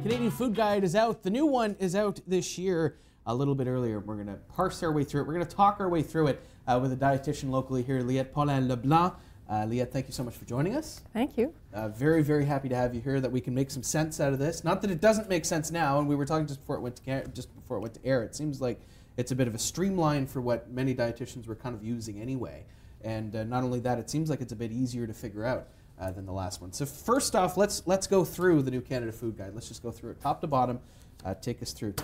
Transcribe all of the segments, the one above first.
Canadian Food Guide is out. The new one is out this year a little bit earlier. We're going to parse our way through it. We're going to talk our way through it with a dietitian locally here, Liette Paulin LeBlanc. Liette, thank you so much for joining us. Thank you. Very, very happy to have you here, that we can make some sense out of this. Not that it doesn't make sense now, and we were talking just before it went to air. It seems like it's a bit of a streamline for what many dietitians were kind of using anyway. And not only that, it seems like it's a bit easier to figure out than the last one. So first off, let's go through the new Canada Food Guide. Let's just go through it top to bottom. Take us through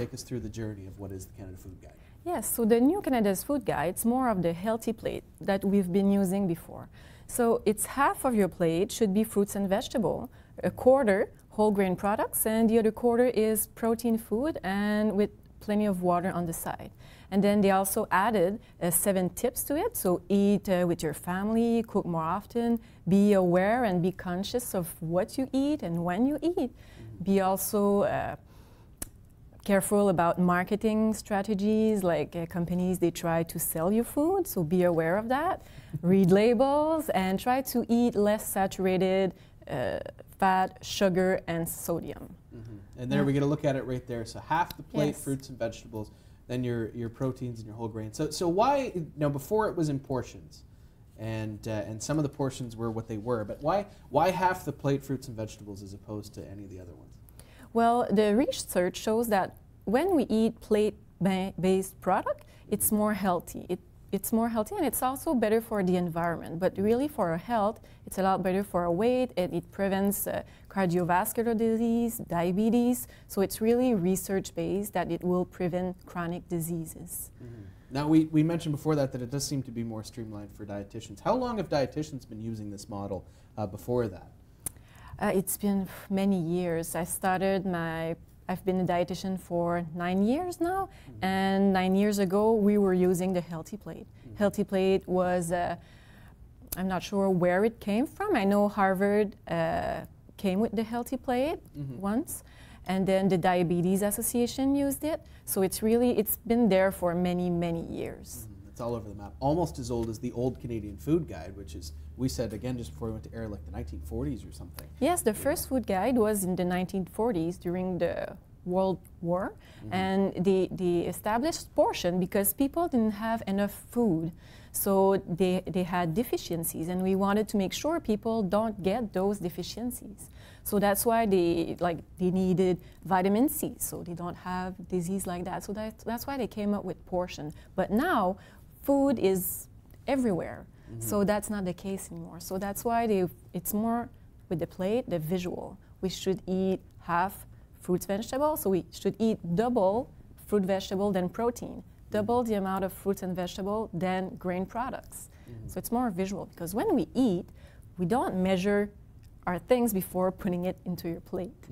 the journey of what is the Canada Food Guide. Yes, so the new Canada's Food Guide, it's more of the healthy plate that we've been using before. So it's half of your plate should be fruits and vegetables, a quarter whole grain products, and the other quarter is protein food and with plenty of water on the side. And then they also added 7 tips to it. So eat with your family, cook more often, be aware and be conscious of what you eat and when you eat. Be also careful about marketing strategies, like companies, they try to sell you food, so be aware of that. Read labels and try to eat less saturated fat, sugar, and sodium. And there we get a look at it right there. So half the plate, Yes. fruits and vegetables, then your proteins and your whole grain. So why, now before it was in portions, and some of the portions were what they were, but why half the plate, fruits and vegetables, as opposed to any of the other ones? Well, the research shows that when we eat plate-based product, it's more healthy. It's more healthy, and it's also better for the environment. But really, for our health, it's a lot better for our weight, and it prevents cardiovascular disease, diabetes. So it's really research-based that it will prevent chronic diseases. Now, we mentioned before that it does seem to be more streamlined for dietitians. How long have dietitians been using this model before that? It's been many years. I've been a dietitian for 9 years now, and 9 years ago we were using the healthy plate. Healthy plate was, I'm not sure where it came from. I know Harvard came with the healthy plate once, and then the Diabetes Association used it. So it's been there for many, many years. It's all over the map. Almost as old as the old Canadian Food Guide, which is, we said again just before we went to air, like the 1940s or something. Yes, the first food guide was in the 1940s during the World War, and they established portion because people didn't have enough food. So they had deficiencies, and we wanted to make sure people don't get those deficiencies. So that's why they needed vitamin C, so they don't have disease like that. So that's why they came up with portion. But now, food is everywhere, so that's not the case anymore. So that's why it's more with the plate, the visual. We should eat half fruits, vegetables, so we should eat double fruit, vegetable, than protein. Double the amount of fruits and vegetables than grain products. So it's more visual, because when we eat, we don't measure our things before putting it into your plate.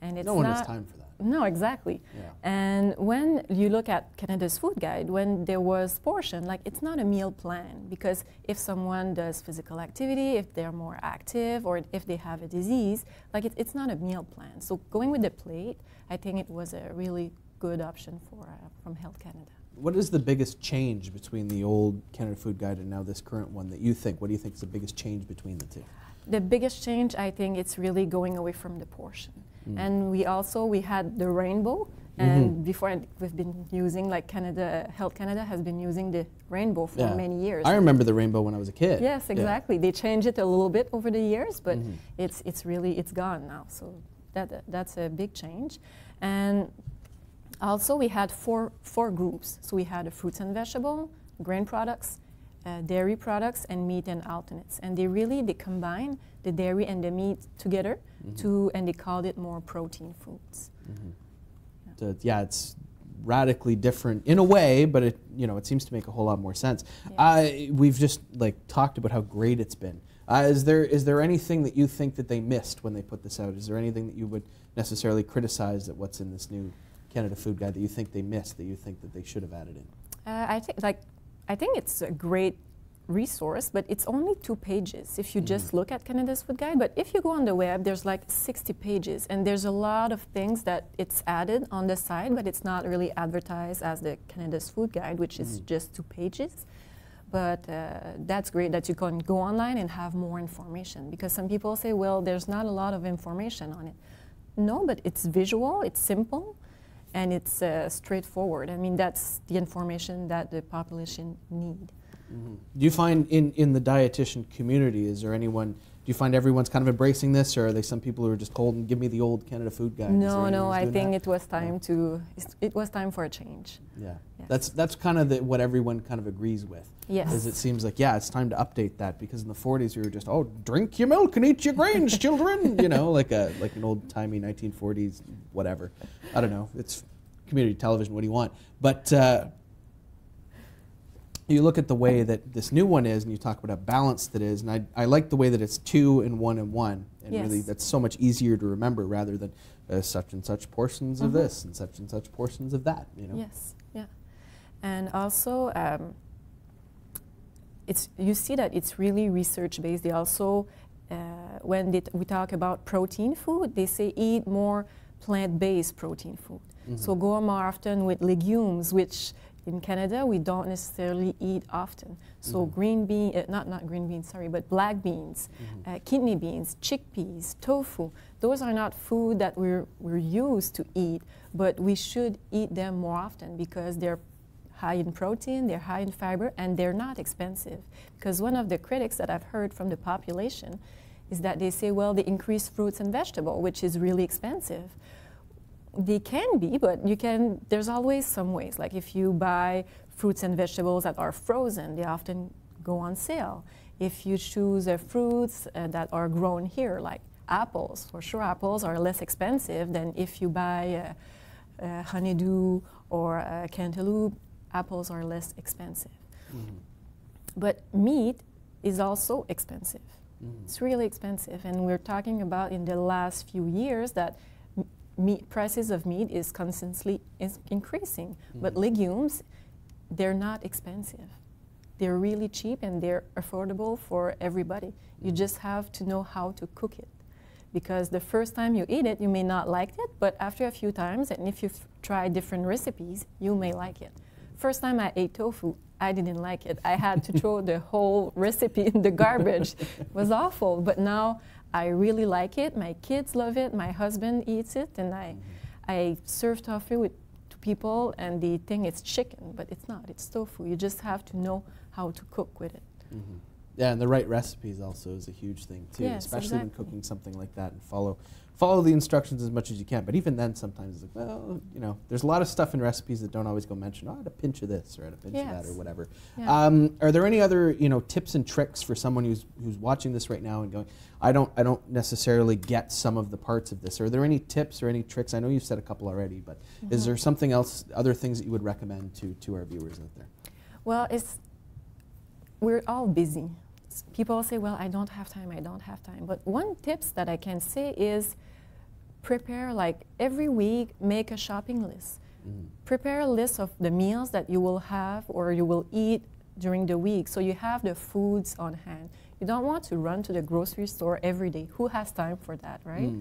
And it's no one has time for that. No, exactly. Yeah. And when you look at Canada's Food Guide, when there was portion, it's not a meal plan, because if someone does physical activity, if they're more active, or if they have a disease, it's not a meal plan. So going with the plate, I think it was a really good option from Health Canada. What is the biggest change between the old Canada Food Guide and now this current one that you think? What do you think is the biggest change between the two? The biggest change, I think, it's really going away from the portion. And we had the rainbow, and before we've been using, Health Canada has been using the rainbow for many years. I remember the rainbow when I was a kid. Yes, exactly. They changed it a little bit over the years, but it's gone now. So that's a big change. And also we had four groups. So we had the fruits and vegetables, grain products, dairy products, and meat and alternates. And they combine the dairy and the meat together and they called it more protein foods. So, yeah, it's radically different in a way, but it seems to make a whole lot more sense. Yes. We've just talked about how great it's been. Is there anything that you think that they missed when they put this out? Is there anything that you would necessarily criticize that what's in this new Canada Food Guide that you think they missed, that you think that they should have added in? I think it's a great resource, but it's only 2 pages if you just look at Canada's Food Guide. But if you go on the web, there's 60 pages, and there's a lot of things that it's added on the side, but it's not really advertised as the Canada's Food Guide, which is just 2 pages. But that's great that you can go online and have more information, because some people say, well, there's not a lot of information on it. No, but it's visual, it's simple, and it's straightforward. I mean, that's the information that the population need. Mm-hmm. Do you find in the dietitian community, is there anyone, do you find everyone's kind of embracing this, or are there some people who are just cold and give me the old Canada Food Guide? No, I think it was time it was time for a change. Yeah, yes. That's kind of what everyone kind of agrees with. Yes. Is it seems like, yeah, it's time to update that, because in the 40s we were just, oh, drink your milk and eat your grains, children, you know, like an old-timey 1940s whatever. I don't know, it's community television, what do you want? But you look at the way that this new one is, and you talk about how balanced it is, and I like the way that it's 2 and 1 and 1, and yes. really that's so much easier to remember rather than such and such portions of this and such portions of that, you know? Yes, yeah. And also, you see that it's really research-based. They also, when we talk about protein food, they say eat more plant-based protein food. Mm-hmm. So go more often with legumes, which in Canada we don't necessarily eat often. So green bean, not green beans, sorry, but black beans, kidney beans, chickpeas, tofu. Those are not food that we're used to eat, but we should eat them more often because they're high in protein, they're high in fiber, and they're not expensive. Because one of the critics that I've heard from the population is that they say, well, they increase fruits and vegetables, which is really expensive. They can be, but there's always some ways. Like if you buy fruits and vegetables that are frozen, they often go on sale. If you choose fruits that are grown here, like apples, for sure apples are less expensive than if you buy honeydew or cantaloupe. Apples are less expensive. Mm-hmm. But meat is also expensive. Mm-hmm. It's really expensive. And we're talking about in the last few years that prices of meat is constantly increasing. Mm-hmm. But legumes, they're not expensive. They're really cheap and they're affordable for everybody. Mm-hmm. You just have to know how to cook it. Because the first time you eat it, you may not like it, but after a few times, and if you try different recipes, you may like it. First time I ate tofu, I didn't like it. I had to throw the whole recipe in the garbage. It was awful, but now I really like it. My kids love it. My husband eats it, and I serve tofu to people, and they think it's chicken, but it's not. It's tofu. You just have to know how to cook with it. Mm-hmm. Yeah, and the right recipes also is a huge thing too, yes, especially exactly. when cooking something like that, and follow the instructions as much as you can. But even then, sometimes it's like, well, you know, there's a lot of stuff in recipes that don't always go mention. Oh, add a pinch of this or add a pinch of that or whatever. Yeah. Are there any other tips and tricks for someone who's watching this right now and going, I don't necessarily get some of the parts of this? Are there any tips or any tricks? I know you've said a couple already, but is there something else, other things that you would recommend to our viewers out there? Well, we're all busy. People say, well, I don't have time. But one tips that I can say is prepare, like every week, make a shopping list. Mm-hmm. Prepare a list of the meals that you will have or you will eat during the week, so you have the foods on hand. You don't want to run to the grocery store every day. Who has time for that, right?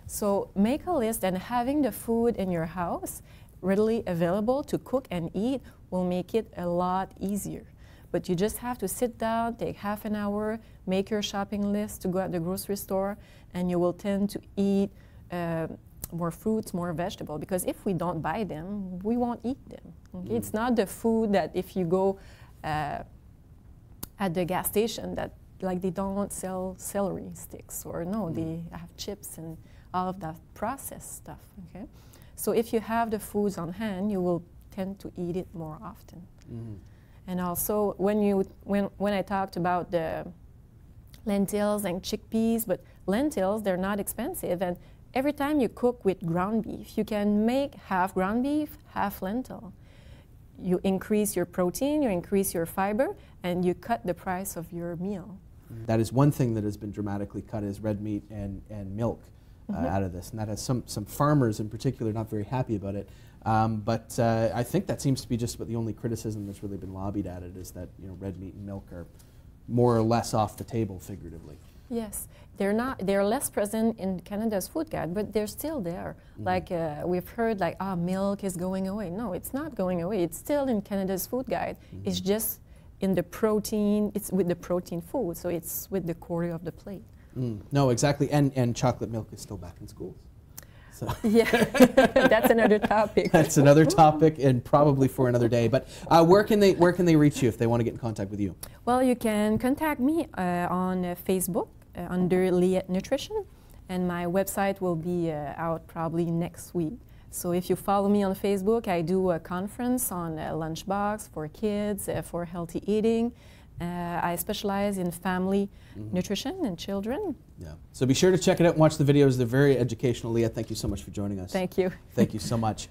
So make a list, and having the food in your house readily available to cook and eat will make it a lot easier. But you just have to sit down, take half an hour, make your shopping list to go at the grocery store, and you will tend to eat more fruits, more vegetables. Because if we don't buy them, we won't eat them. Okay? It's not the food that if you go at the gas station that like they don't sell celery sticks, or no, they have chips and all of that processed stuff. Okay, so if you have the foods on hand, you will tend to eat it more often. And also, when I talked about the lentils and chickpeas, but lentils, they're not expensive, and every time you cook with ground beef, you can make half ground beef, half lentil. You increase your protein, you increase your fiber, and you cut the price of your meal. That is one thing that has been dramatically cut, is red meat and milk out of this, and that has some farmers in particular not very happy about it. But I think that seems to be just about the only criticism that's really been lobbied at it, is that red meat and milk are more or less off the table, figuratively. Yes, they're less present in Canada's food guide, but they're still there. Like we've heard, like, milk is going away. No, it's not going away. It's still in Canada's food guide. It's just in the protein. It's with the protein food, so it's with the quarter of the plate. No, exactly. And chocolate milk is still back in schools. So. Yeah, that's another topic. That's another topic, and probably for another day. But where can they reach you if they want to get in contact with you? Well, you can contact me on Facebook under Liette Nutrition, and my website will be out probably next week. So if you follow me on Facebook, I do a conference on lunchbox for kids, for healthy eating. I specialize in family nutrition and children. Yeah. So be sure to check it out and watch the videos. They're very educational. Liette, thank you so much for joining us. Thank you. Thank you so much.